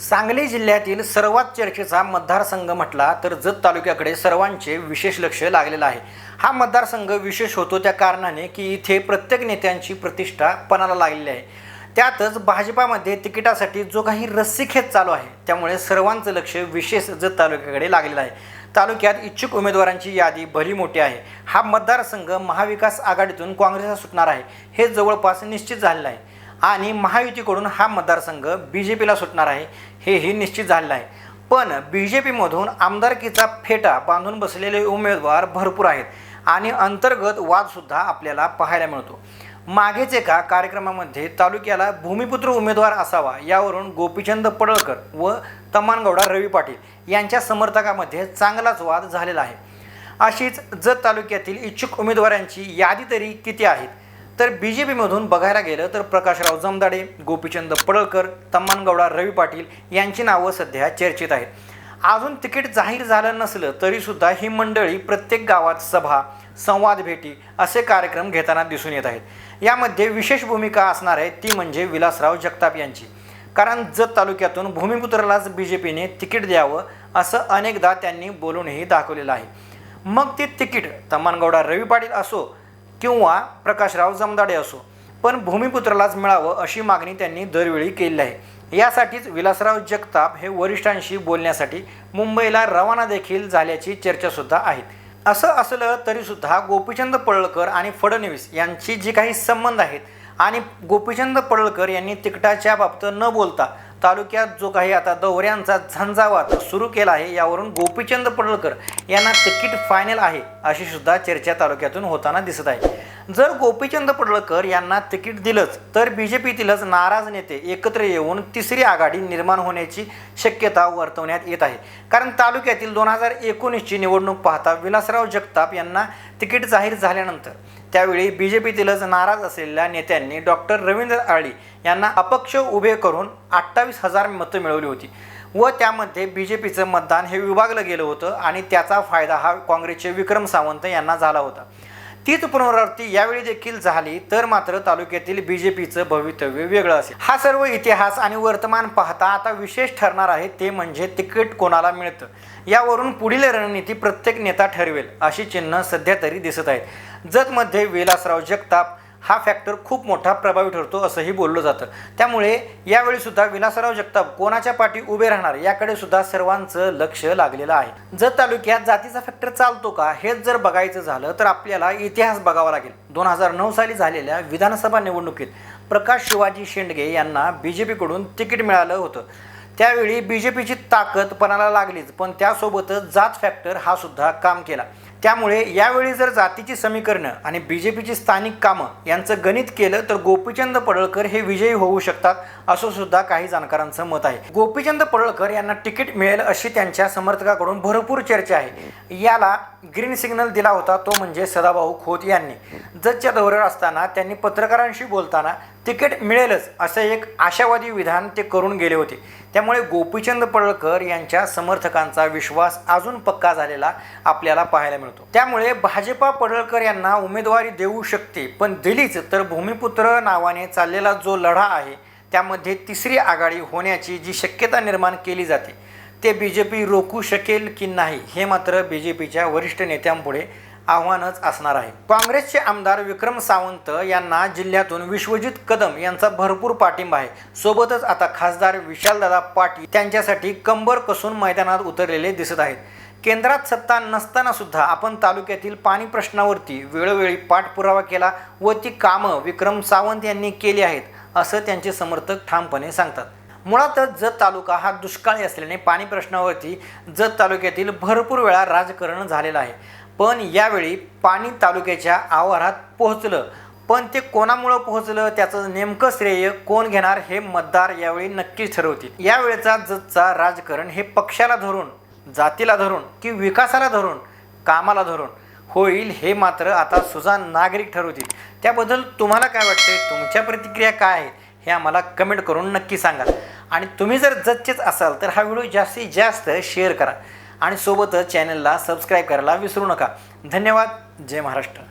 सांगली जिल्ह्यातील सर्वात चर्चेचा मतदारसंघ म्हटला तर जत तालुक्याकडे सर्वांचे विशेष लक्ष लागलेलं आहे। हा मतदारसंघ विशेष होतो त्या कारणाने की इथे प्रत्येक नेत्यांची प्रतिष्ठा पणाला लागलेली आहे। त्यातच भाजपामध्ये तिकिटासाठी जो काही रस्सीखेच चालू आहे त्यामुळे सर्वांचं लक्ष विशेष जत तालुक्याकडे लागलेलं आहे। तालुक्यात इच्छुक उमेदवारांची यादी भली मोठी आहे। हा मतदारसंघ महाविकास आघाडीतून काँग्रेसला सुटणार आहे हे जवळपास निश्चित झालेलं आहे आणि महायुतीकडून हा मतदारसंघ बीजेपीला सुटणार आहे हेही निश्चित झालेलं आहे। पण बीजेपीमधून आमदारकीचा फेटा बांधून बसलेले उमेदवार भरपूर आहेत आणि अंतर्गत वादसुद्धा आपल्याला पाहायला मिळतो। मागेच एका कार्यक्रमामध्ये तालुक्याला भूमिपुत्र उमेदवार असावा यावरून गोपीचंद पडळकर व तमानगौडा रवी पाटील यांच्या समर्थकामध्ये चांगलाच वाद झालेला आहे। अशीच जत तालुक्यातील इच्छुक उमेदवारांची यादी तरी किती आहेत तर बीजेपीमधून बघायला गेलं तर प्रकाशराव जमदाडे, गोपीचंद पडळकर, तमानगौडा रवी पाटील यांची नावं सध्या चर्चेत आहेत। अजून तिकीट जाहीर झालं नसलं तरीसुद्धा ही मंडळी प्रत्येक गावात सभा, संवाद भेटी असे कार्यक्रम घेताना दिसून येत आहेत। यामध्ये विशेष भूमिका असणार आहे ती म्हणजे विलासराव जगताप यांची, कारण जत तालुक्यातून भूमिपुत्रालाच बीजेपीने तिकीट द्यावं असं अनेकदा त्यांनी बोलूनही दाखवलेलं आहे। मग ते तिकीट तमानगौडा रवी पाटील असो किंवा प्रकाशराव जमदाडे असो, पण भूमिपुत्रालाच मिळावं अशी मागणी त्यांनी दरवेळी केली आहे। यासाठीच विलासराव जगताप हे वरिष्ठांशी बोलण्यासाठी मुंबईला रवाना देखील झाल्याची चर्चासुद्धा आहे। असं असलं तरीसुद्धा गोपीचंद पडळकर आणि फडणवीस यांची जी काही संबंध आहेत आणि गोपीचंद पडळकर यांनी तिकिटाच्या बाबतीत न बोलता तालुक्यात जो काही आता दौऱ्यांचा झंझावात सुरू केला आहे यावरून गोपीचंद पडळकर यांना तिकीट फायनल आहे अशी सुद्धा चर्चा तालुक्यातून होताना दिसत आहे। जर गोपीचंद पडळकर यांना तिकीट दिलंच तर बीजेपीतीलच नाराज नेते एकत्र येऊन तिसरी आघाडी निर्माण होण्याची शक्यता वर्तवण्यात येत आहे। कारण तालुक्यातील 2019ची निवडणूक पाहता विलासराव जगताप यांना तिकीट जाहीर झाल्यानंतर त्यावेळी बीजेपीतीलच नाराज असलेल्या नेत्यांनी डॉक्टर रवींद्र आळी यांना अपक्ष उभे करून 28,000 मतं मिळवली होती व त्यामध्ये बीजेपीचं मतदान हे विभागलं गेलं होतं आणि त्याचा फायदा हा काँग्रेसचे विक्रम सावंत यांना झाला होता। तीच पुनरावृत्ती यावेळी देखील झाली तर मात्र तालुक्यातील बीजेपीचं भवितव्य वेगळं असेल। हा सर्व इतिहास आणि वर्तमान पाहता आता विशेष ठरणार आहे ते म्हणजे तिकीट कोणाला मिळतं यावरून पुढील रणनीती प्रत्येक नेता ठरवेल अशी चिन्ह सध्या तरी दिसत आहेत। जतमध्ये विलासराव जगताप हा फॅक्टर खूप मोठा प्रभावी ठरतो असंही बोललं जातं। त्यामुळे यावेळी सुद्धा विलासराव जगताप कोणाच्या पाठी उभे राहणार याकडे सुद्धा सर्वांचं लक्ष लागलेलं आहे। जत तालुक्यात जातीचा फॅक्टर चालतो का हेच जर बघायचं झालं तर आपल्याला इतिहास बघावा लागेल। 2009 साली झालेल्या विधानसभा निवडणुकीत प्रकाश शिवाजी शेंडगे यांना बीजेपीकडून तिकीट मिळालं होतं। त्यावेळी बीजेपीची ताकद पणाला लागलीच, पण त्यासोबतच जात फॅक्टर हा सुद्धा काम केला। त्यामुळे यावेळी जर जातीची समीकरणं आणि बीजेपीची स्थानिक कामं यांचं गणित केलं तर गोपीचंद पडळकर हे विजयी होऊ शकतात असं सुद्धा काही जाणकारांचं मत आहे। गोपीचंद पडळकर यांना तिकीट मिळेल अशी त्यांच्या समर्थकाकडून भरपूर चर्चा आहे। याला ग्रीन सिग्नल दिला होता तो म्हणजे सदाभाऊ खोत यांनी। जतच्या दौऱ्यावर असताना त्यांनी पत्रकारांशी बोलताना तिकीट मिळेलच असं एक आशावादी विधान ते करून गेले होते। त्यामुळे गोपीचंद पडळकर यांच्या समर्थकांचा विश्वास अजून पक्का झालेला आपल्याला पाहायला मिळतो। त्यामुळे भाजपा पडळकर यांना उमेदवारी देऊ शकते, पण दिलीच तर भूमिपुत्र नावाने चाललेला जो लढा आहे त्यामध्ये तिसरी आघाडी होण्याची जी शक्यता निर्माण केली जाते ते बीजेपी रोखू शकेल की नाही हे मात्र बीजेपीच्या वरिष्ठ नेत्यांपुढे आव्हानच असणार आहे। काँग्रेसचे आमदार विक्रम सावंत यांना जिल्ह्यातून विश्वजित कदम यांचा भरपूर पाठिंबा आहे। सोबतच आता खासदार विशालदादा पाटील त्यांच्यासाठी कंबर कसून मैदानात उतरलेले दिसत आहेत। केंद्रात सत्ता नसताना सुद्धा आपण तालुक्यातील पाणी प्रश्नावरती वेळोवेळी पाठपुरावा केला व ती कामं विक्रम सावंत यांनी केली आहेत असं त्यांचे समर्थक ठामपणे सांगतात। मुळातच जत तालुका हा दुष्काळी असल्याने पाणी प्रश्नावरती जत तालुक्यातील भरपूर वेळा राजकारण झालेलं आहे, पण यावेळी पाणी तालुक्याच्या आवारात पोहोचलं, पण ते कोणामुळं पोहोचलं त्याचं नेमकं श्रेय कोण घेणार हे मतदार यावेळी नक्कीच ठरवतील। यावेळेचा जतचा राजकारण हे पक्षाला धरून, जातीला धरून की विकासाला धरून, कामाला धरून होईल हे मात्र आता सुजाण नागरिक ठरवतील। त्याबद्दल तुम्हाला काय वाटते, तुमच्या प्रतिक्रिया काय आहेत हे आम्हाला कमेंट करून नक्की सांगा आणि तुम्ही जर जतचेच असाल तर हा व्हिडिओ जास्तीत जास्त शेअर करा आणि सोबतच चॅनलला सबस्क्राईब करायला विसरू नका। धन्यवाद। जय महाराष्ट्र।